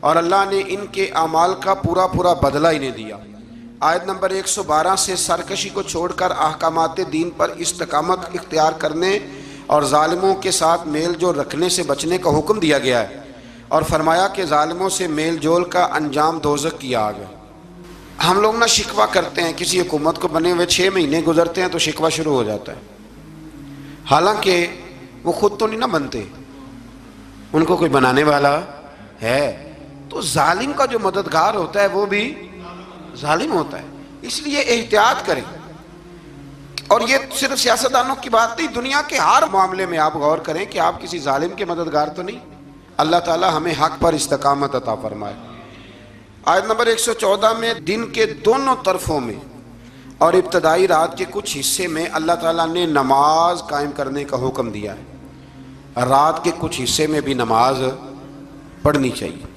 اور اللہ نے ان کے اعمال کا پورا پورا بدلہ انہیں دیا۔ آیت نمبر 112 سے سرکشی کو چھوڑ کر احکامات دین پر استقامت اختیار کرنے اور ظالموں کے ساتھ میل جول رکھنے سے بچنے کا حکم دیا گیا ہے، اور فرمایا کہ ظالموں سے میل جول کا انجام دوزخ کی آگ ہے۔ ہم لوگ نہ شکوہ کرتے ہیں، کسی حکومت کو بنے ہوئے 6 مہینے گزرتے ہیں تو شکوہ شروع ہو جاتا ہے، حالانکہ وہ خود تو نہیں نہ بنتے، ان کو کوئی بنانے والا ہے۔ تو ظالم کا جو مددگار ہوتا ہے وہ بھی ظالم ہوتا ہے، اس لیے احتیاط کریں۔ اور یہ صرف سیاستدانوں کی بات نہیں، دنیا کے ہر معاملے میں آپ غور کریں کہ آپ کسی ظالم کے مددگار تو نہیں۔ اللہ تعالی ہمیں حق پر استقامت عطا فرمائے۔ آیت نمبر 114 میں دن کے دونوں طرفوں میں اور ابتدائی رات کے کچھ حصے میں اللہ تعالیٰ نے نماز قائم کرنے کا حکم دیا ہے، رات کے کچھ حصے میں بھی نماز پڑھنی چاہیے۔